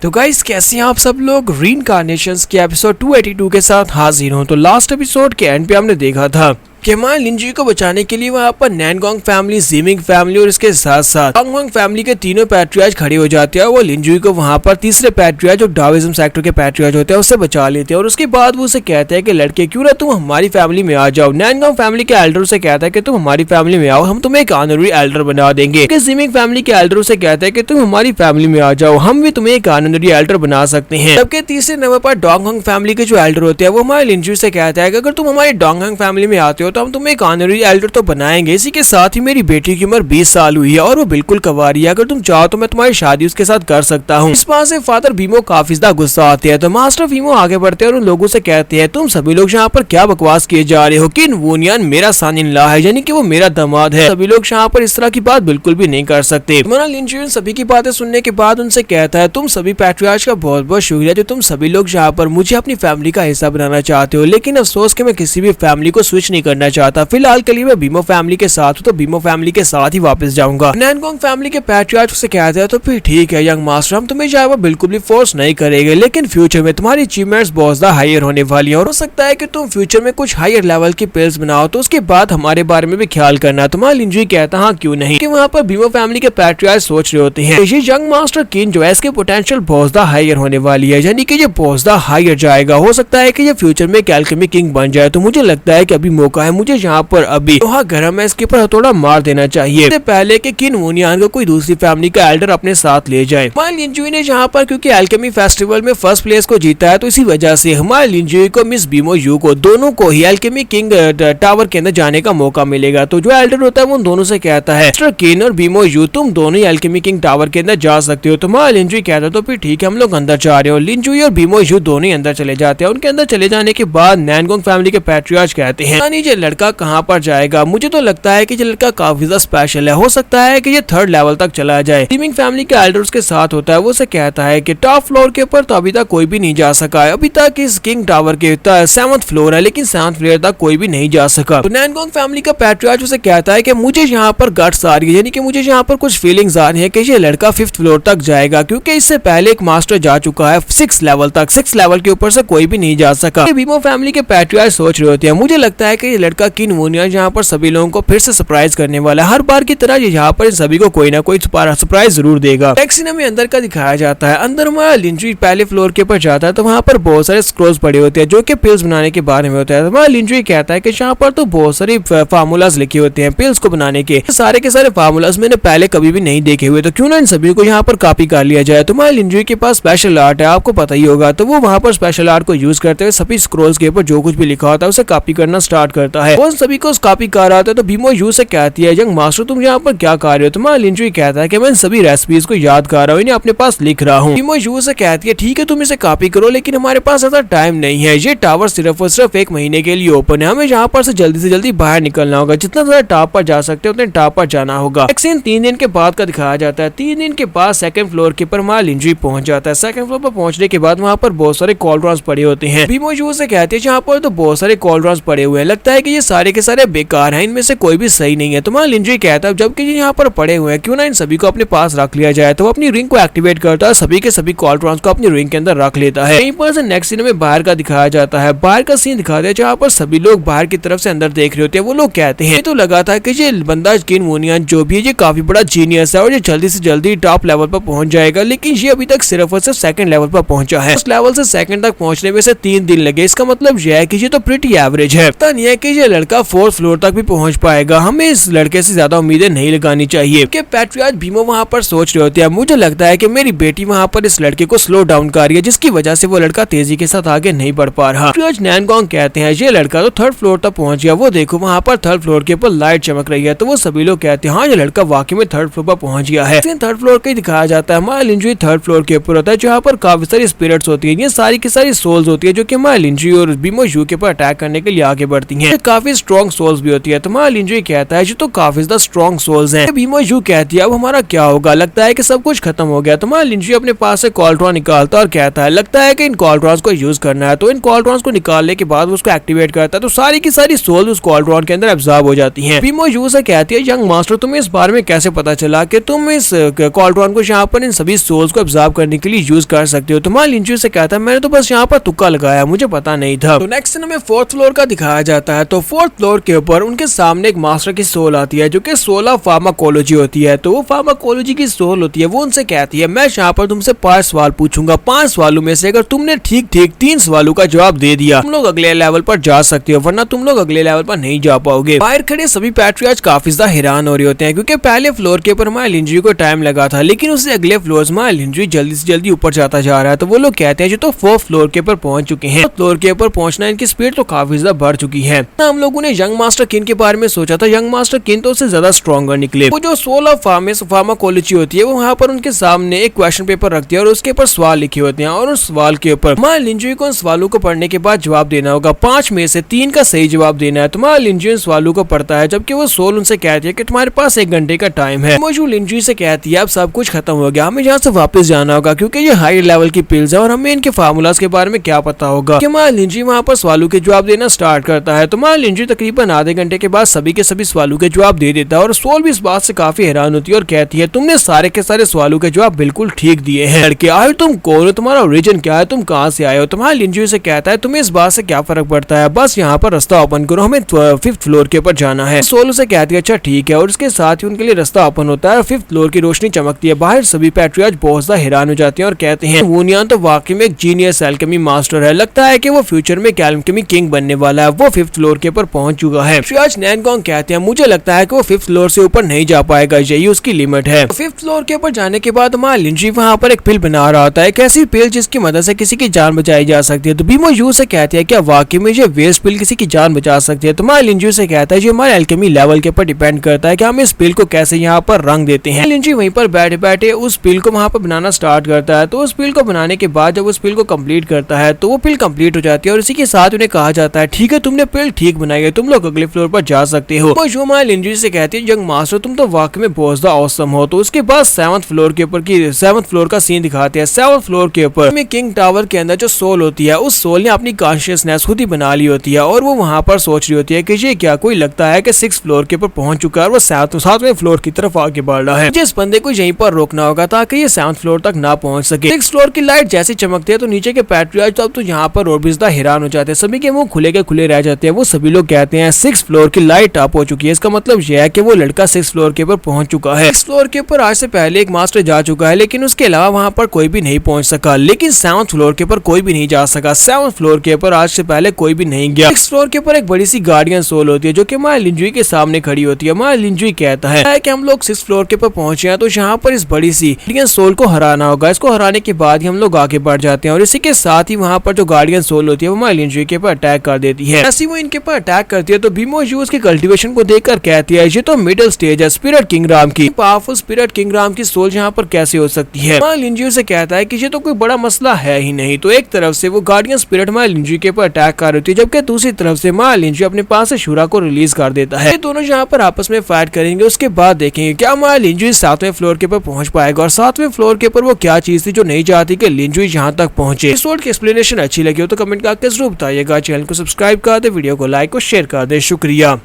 तो गाइस कैसे हैं आप सब लोग। रीइंकार्नेशंस के एपिसोड 282 के साथ हाजिर हूं। तो लास्ट एपिसोड के एंड पे हमने देखा था कि हमारे लिंजी को बचाने के लिए वहाँ पर नैनगोंग फैमिली, जिमिंग फैमिली और इसके साथ साथ डोंगहोंग फैमिली के तीनों पैट्रियार्च खड़े हो जाते हैं। वो लिंजी को वहाँ पर तीसरे पैट्रियार्च जो डाओइज्म सेक्टर के पैट्रियार्च होते हैं उससे बचा लेते हैं और उसके बाद वो उसे कहते हैं कि लड़के क्यों ना तुम हमारी फैमिली में आ जाओ। नैनगोंग फैमिली के एल्डर से कहता है कि तुम हमारी फैमिली में आओ, हम तुम्हें एक ऑनररी एल्डर बना देंगे। जिमिंग फैमिली के एल्डर से कहता है कि तुम हमारी फैमिली में आ जाओ, हम भी तुम्हें एक ऑनररी एल्डर बना सकते हैं। जबकि तीसरे नंबर पर डोंगहोंग फैमिली के जो एल्डर होते हैं वो हमारे लिंजी से कहता है कि अगर तुम हमारी डोंगहोंग फैमिली में आते हो तो हम तुम्हें एक ऑनररी एल्डर तो बनाएंगे। इसी के साथ ही मेरी बेटी की उम्र 20 साल हुई है और वो बिल्कुल कवारी है, अगर तुम चाहो तो मैं तुम्हारी शादी उसके साथ कर सकता हूँ। इस बात से फादर बीमो काफी ज्यादा गुस्सा आते हैं। तो मास्टर बीमो आगे बढ़ते हैं और उन लोगों से कहते हैं तुम सभी लोग यहाँ पर क्या बकवास किए जा रहे हो कि वोनियान मेरा सन इन लॉ है, यानी कि वो मेरा दामाद है। सभी लोग यहाँ पर इस तरह की बात बिल्कुल भी नहीं कर सकते। लिंजी सभी की बातें सुनने के बाद उनसे कहता है तुम सभी पैट्रियार्च का बहुत बहुत शुक्रिया जो तुम सभी लोग यहाँ पर मुझे अपनी फैमिली का हिस्सा बनाना चाहते हो, लेकिन अफसोस कि मैं किसी भी फैमिली को स्विच नहीं करना चाहता। फिलहाल के लिए मैं बीमो फैमिली के साथ हूँ तो बीमो फैमिली के साथ ही वापस जाऊंगा। नैनगोंग फैमिली के पैट्रियार्च से कहते हैं तो फिर ठीक है यंग मास्टर, हम तुम्हें यहाँ पर बिल्कुल भी फोर्स नहीं करेंगे, लेकिन फ्यूचर में तुम्हारी अचीवमेंट्स बहुत ज्यादा हायर होने वाली है और हो सकता है कि तुम फ्यूचर में कुछ हायर लेवल की पिल्स बनाओ तो उसके बाद हमारे बारे में भी ख्याल करना। तुम्हारा लिंजी कहता हाँ क्यों नहीं, कि वहाँ पर बीमो फैमिली के पैट्रियार्च सोच रहे होते हैं ये यंग मास्टर किन जो है इसके पोटेंशियल बहुत ज्यादा हायर होने वाली है, यानी कि ये बहुत ज्यादा हायर जाएगा। हो सकता है कि ये फ्यूचर में एक एल्केमी किंग बन जाए। तो मुझे लगता है कि अभी मौका है, मुझे यहाँ पर अभी लोहा गर्म है, इसके ऊपर हथौड़ा मार देना चाहिए इससे पहले कि किन वोनियान को कोई दूसरी फैमिली का एल्डर अपने साथ ले जाए। हमारे लिंजुई ने यहाँ पर क्योंकि एल्केमी फेस्टिवल में फर्स्ट प्लेस को जीता है तो इसी वजह से हमारे लिंजुई को मिस बीमो यू को दोनों को ही एल्केमी किंग टावर के अंदर जाने का मौका मिलेगा। तो जो एल्डर होता है वो उन दोनों से कहता है मिस्टर किन और बीमो यू तुम दोनों ही एल्केमी किंग टावर के अंदर जा सकते हो। तो हमारा लिंजुई कहता है तो फिर ठीक है हम लोग अंदर जा रहे हो। लिंजुई और बीमो यू दोनों ही अंदर चले जाते हैं। उनके अंदर चले जाने के बाद नैनगोंग फैमिली के पैट्रियार्च कहते हैं ये लड़का कहाँ पर जाएगा, मुझे तो लगता है कि ये लड़का काफी ज्यादा स्पेशल है, हो सकता है कि ये थर्ड लेवल तक चला जाए। जिमिंग फैमिली के एल्डर उसके साथ होता है, वो उसे कहता है कि टॉप फ्लोर के ऊपर तो अभी तक कोई भी नहीं जा सका है, अभी तक इस किंग टावर के 7th फ्लोर है लेकिन 7th फ्लोर तक कोई भी नहीं जा सका। तो नैनगोंग फैमिली का पैट्रियार्च उसे कहता है कि मुझे यहाँ पर गट्स आ रही है, यानी कि मुझे यहाँ पर कुछ फीलिंग्स आ रही है कि ये लड़का 5th फ्लोर तक जाएगा, क्योंकि इससे पहले एक मास्टर जा चुका है 6th लेवल तक, 6th लेवल के ऊपर से कोई भी नहीं जा सका। बीमो फैमिली के पैट्रियार्च सोच रहे होते हैं मुझे लगता है कि ये लड़का किन वोनियान यहाँ पर सभी लोगों को फिर से सरप्राइज करने वाला है, हर बार की तरह यहाँ पर सभी को कोई ना कोई सरप्राइज जरूर देगा। टैक्सी में अंदर का दिखाया जाता है। अंदर हमारा लिंजुई पहले फ्लोर के ऊपर जाता है तो वहाँ पर बहुत सारे स्क्रोल्स पड़े होते हैं जो कि पिल्स बनाने के बारे में होता है। हमारा लिंजुई कहता है कि यहाँ पर तो बहुत सारे फार्मूलाज लिखे होते हैं पिल्स को बनाने के सारे फार्मूलाज मैंने पहले कभी भी नहीं देखे हुए, तो क्यों ना इन सभी को यहाँ पर कॉपी कर लिया जाए। तो हमारा लिंजुई के पास स्पेशल आर्ट है, आपको पता ही होगा, तो वो वहाँ पर स्पेशल आर्ट को यूज करते हुए सभी स्क्रोल्स के ऊपर जो कुछ भी लिखा होता है उसे कॉपी करना स्टार्ट करता है। वो सभी को कॉपी कर रहा था तो बीमो यू से कहती है यंग मास्टर तुम यहाँ पर क्या कर रहे हो। तुम्हारा लिंजुई कहता है कि मैं सभी रेसिपीज को याद कर रहा हूँ, इन्हें अपने पास लिख रहा हूँ। बीमो यू से कहती है ठीक है तुम इसे कॉपी करो, लेकिन हमारे पास ऐसा टाइम नहीं है, ये टावर सिर्फ और सिर्फ 1 महीने के लिए ओपन है, हमें यहाँ पर से जल्दी बाहर निकलना होगा, जितना ज्यादा टॉप पर जा सकते हो उतने टॉप पर जाना होगा। एक सीन 3 दिन के बाद का दिखाया जाता है। 3 दिन के बाद 2nd फ्लोर के ऊपर हमारा लिंजुई पहुंच जाता है। 2nd फ्लोर पर पहुंचने के बाद वहाँ पर बहुत सारे कॉलड्रॉन्स पड़े होते हैं। बीमो यू से कहते हैं यहाँ पर तो बहुत सारे कॉलड्रॉन्स पड़े हुए हैं, लगता है कि ये सारे के सारे बेकार हैं, इनमें से कोई भी सही नहीं है। तुम्हारा लिंजुई कहता है जबकि ये यहाँ पर पड़े हुए हैं क्यों ना इन सभी को अपने पास रख लिया जाए। तो वो अपनी रिंग को एक्टिवेट करता है, सभी के सभी कॉलड्रॉन्स को अपनी रिंग के अंदर रख लेता है। यहीं पर से नेक्स्ट सीन में बाहर का दिखाया जाता है। बाहर का सीन दिखाते हैं जहाँ पर सभी लोग बाहर की तरफ से अंदर देख रहे होते हैं। वो लोग कहते हैं तो लगा था कि ये बंदा किन वोनियान जो भी है ये काफी बड़ा जीनियस है और ये जल्दी से जल्दी टॉप लेवल पर पहुंच जाएगा, लेकिन ये अभी तक सिर्फ और सिर्फ 2nd लेवल पर पहुंचा है। उस लेवल से 2nd तक पहुंचने में से 3 दिन लगे। इसका मतलब यह है कि ये तो प्रीटी एवरेज है, पता नहीं है कि ये लड़का 4th फ्लोर तक भी पहुंच पाएगा। हमें इस लड़के से ज्यादा उम्मीदें नहीं लगानी चाहिए। कि पैट्रियार्च बीमो वहाँ पर सोच रहे होते हैं मुझे लगता है कि मेरी बेटी वहाँ पर इस लड़के को स्लो डाउन कर रही है, जिसकी वजह से वो लड़का तेजी के साथ आगे नहीं बढ़ पा रहा। पैट्रियार्च नैनगोंग कहते हैं ये लड़का तो 3rd फ्लोर तक पहुंच गया, वो देखो वहाँ पर 3rd फ्लोर के ऊपर लाइट चमक रही है। तो वो सभी लोग कहते हैं हाँ ये लड़का वाकई में 3rd फ्लोर पर पहुंच गया है। 3rd फ्लोर का दिखाया जाता है। हमारा लिंजुई 3rd फ्लोर के ऊपर होता है जहाँ पर काफी सारी स्पिरिट्स होती है, ये सारी की सारी सोल्स होती है जो कि हमारे लिंजुई और बीमो यू के ऊपर अटैक करने के लिए आगे बढ़ती है। काफी स्ट्रॉन्ग सोल्स भी होती है। तो माँ लिंजुई कहता है जी तो काफी ज्यादा स्ट्रॉन्ग सोल्स हैं। बीमो यू कहती है अब हमारा क्या होगा, लगता है कि सब कुछ खत्म हो गया। तो माँ लिंजुई अपने पास से कॉल्ट्रॉन निकालता है और कहता है लगता है कि इन कॉल्ट्रॉन्स को यूज करना है। तो इन कॉल्ट्रॉन्स को निकालने के बाद उसको एक्टिवेट करता है तो सारी की सारी सोल्स उस कॉल्ट्रॉन के अंदर एब्जॉर्ब हो जाती हैं। बीमो यू से कहती है यंग मास्टर तुम्हें इस बारे में कैसे पता चला कि तुम इस कॉल्ट्रॉन को यहाँ पर इन सभी सोल्स को एब्जॉर्ब करने के लिए यूज कर सकते हो। तो माँ लिंजुई से कहता है मैंने तो बस यहाँ पर तुक्का लगाया, मुझे पता नहीं था। तो नेक्स्ट हमें फोर्थ फ्लोर का दिखाया जाता है। तो फोर्थ फ्लोर के ऊपर उनके सामने एक मास्टर की सोल आती है जो कि सोल ऑफ फार्माकोलॉजी होती है। तो वो फार्माकोलॉजी की सोल होती है, वो उनसे कहती है मैं यहाँ पर तुमसे 5 सवाल पूछूंगा, 5 सवालों में से अगर तुमने ठीक 3 सवालों का जवाब दे दिया तुम लोग अगले लेवल पर जा सकते हो, वरना तुम लोग अगले लेवल पर नहीं जा पाओगे। बाहर खड़े सभी पैट्रियार्च काफी ज्यादा हैरान हो रहे होते हैं क्योंकि पहले फ्लोर के ऊपर माँ लिंजुई को टाइम लगा था, लेकिन उससे अगले फ्लोर में लिंजुई जल्दी से जल्दी ऊपर जाता जा रहा है। तो वो लोग कहते हैं जो तो 4th फ्लोर के ऊपर पहुंच चुके हैं। फ्लोर के ऊपर पहुंचना इनकी स्पीड तो काफी ज्यादा बढ़ चुकी है। हम लोगों ने यंग मास्टर किन के बारे में सोचा था, यंग मास्टर किन तो उससे ज्यादा स्ट्रॉन्गर निकले। वो जो सोल ऑफ फार्माकोलॉजी होती है वो वहाँ पर उनके सामने एक क्वेश्चन पेपर रखती है और उसके ऊपर सवाल लिखे होते हैं और उस सवाल के ऊपर माँ लिंजुई को उन सवालों को पढ़ने के बाद जवाब देना होगा। 5 में से 3 का सही जवाब देना है। तो माँ लिंजुई सवालों को पढ़ता है जबकि वो सोल उनसे कहती है कि तुम्हारे पास 1 घंटे का टाइम है। मोजू लिंजुई से कहती है अब सब कुछ खत्म हो गया, हमें यहाँ से वापस जाना होगा क्योंकि ये हाई लेवल की पिल्स है और हमें इनके फार्मूलाज के बारे में क्या पता होगा। कि माँ लिंजुई वहाँ पर सवालों के जवाब देना स्टार्ट करता है। तो माँ लिंजुई तकरीबन आधे घंटे के बाद सभी के सभी सवालों के जवाब दे देता है और सोल भी इस बात से काफी हैरान होती है और कहती है तुमने सारे के सारे सवालों के जवाब बिल्कुल ठीक दिए हैं। लड़के आए तुम कौन हो, तुम्हारा ओरिजिन क्या है, तुम कहाँ से आए हो। तुम्हारा लिंजुई से कहता है तुम्हें इस बात से क्या फर्क पड़ता है, बस यहाँ पर रास्ता ओपन करो, हमें 5th फ्लोर के ऊपर जाना है। सोल से कहती है अच्छा ठीक है और उसके साथ ही उनके लिए रास्ता ओपन होता है। 5th फ्लोर की रोशनी चमकती है, बाहर सभी पैट्रियार्च बहुत ज्यादा हैरान हो जाते हैं और कहते हैं वूनियान तो वाकई में एक जीनियस एल्केमी मास्टर है, लगता है कि वो फ्यूचर में एल्केमी किंग बनने वाला है। वो 5th फ्लोर के ऊपर पहुंच चुका है। पैट्रियार्च नैनगोंग कहते हैं मुझे लगता है कि वो 5th फ्लोर से ऊपर नहीं जा पाएगा, यही उसकी लिमिट है। 5th फ्लोर के ऊपर जाने के बाद माँ लिंजुई वहाँ पर एक पिल बना रहा होता है, एक ऐसी पिल जिसकी मदद से किसी की जान बचाई जा सकती है। तो बीमो यू से कहती है क्या वाकई में ये वेस्ट पिल किसी की जान बचा सकती है। तो माँ लिंजुई से कहता है जो हमारे एल्केमी लेवल के ऊपर डिपेंड करता है कि हम इस पिल को कैसे यहाँ पर रंग देते हैं। लिंजुई वहीं पर बैठे बैठे उस पिल को वहाँ पर बनाना स्टार्ट करता है। तो उस पिल को बनाने के बाद जब उस पिल को कंप्लीट करता है तो वो पिल कंप्लीट हो जाती है और इसी के साथ उन्हें कहा जाता है ठीक है तुमने पिल ठीक बनाई है, तुम लोग अगले फ्लोर पर जा सकते हो। तो जो माँ लिंजुई से कहती है यंग मास्टर तुम तो वाकई में बहुत ज्यादा ऑसम हो। तो उसके बाद 7th फ्लोर के ऊपर की 7th फ्लोर का सीन दिखाते हैं। 7th फ्लोर के ऊपर में किंग टावर के अंदर जो सोल होती है उस सोल ने अपनी कॉन्शियसनेस खुद ही बना ली होती है और वो वहाँ पर सोच रही होती है कि ये क्या कोई लगता है कि 6th फ्लोर के ऊपर पहुंच चुका है और वो 7वें फ्लोर की तरफ आगे बढ़ रहा है। जिस बंदे को यहीं पर रोकना होगा ताकि ये 7th फ्लोर तक ना पहुंच सके। 6th फ्लोर की लाइट जैसे चमकती है तो नीचे के पैट्रियार्च तो यहाँ पर और भी ज्यादा हैरान हो जाते हैं, सभी के मुंह खुले के खुले रह जाते हैं। वो सभी लोग कहते हैं 6th फ्लोर की लाइट ऑफ हो चुकी है, इसका मतलब यह है कि वो लड़का 6th फ्लोर के ऊपर पहुंच चुका है। 6th फ्लोर के ऊपर आज से पहले एक मास्टर जा चुका है लेकिन उसके अलावा वहाँ पर कोई भी नहीं पहुंच सका, लेकिन 7th फ्लोर के ऊपर कोई भी नहीं जा सका। 7th फ्लोर के ऊपर आज से पहले कोई भी नहीं गया। 6th फ्लोर के ऊपर एक बड़ी सी गार्डियन सोल होती है जो कि माँ लिंजुई के सामने खड़ी होती है। माँ लिंजुई कहता है कि हम लोग 6th फ्लोर के ऊपर पहुंचे हैं तो यहाँ पर इस बड़ी सी गार्डियन सोल को हराना होगा, इसको हराने के बाद ही हम लोग आगे बढ़ जाते हैं। और इसी के साथ ही वहाँ पर जो गार्डियन सोल होती है वो माँ लिंजुई के ऊपर अटैक कर देती है। ऐसी वो इनके ऊपर अटैक करती है तो बीमो यू उसकी कल्टीवेशन को देखकर कहती है ये तो मिडिल स्टेज है स्पिरिट किंग राम की, पावरफुल स्पिरिट किंग राम की सोल यहाँ पर कैसे हो सकती है। माँ लिंजुई से कहता है कि ये तो कोई बड़ा मसला है ही नहीं। तो एक तरफ से वो गार्डियन स्पिरिट माँ लिंजुई के ऊपर अटैक कर रही थी जबकि दूसरी तरफ से माँ लिंजुई अपने पास से शूरा को रिलीज कर देता है। ये दोनों यहाँ पर आपस में फाइट करेंगे, उसके बाद देखेंगे क्या माँ लिंजुई 7वें फ्लोर के ऊपर पहुंच पाएगा और 7वें फ्लोर के ऊपर वो क्या चीज थी जो नहीं चाहती कि लिंजुई यहाँ तक पहुंचे। इस वर्ड की एक्सप्लेनेशन अच्छी लगी हो तो कमेंट करके जरूर बताइएगा। चैनल को सब्सक्राइब कर दे, वीडियो को लाइक और शेयर कर दे। शुक्रिया।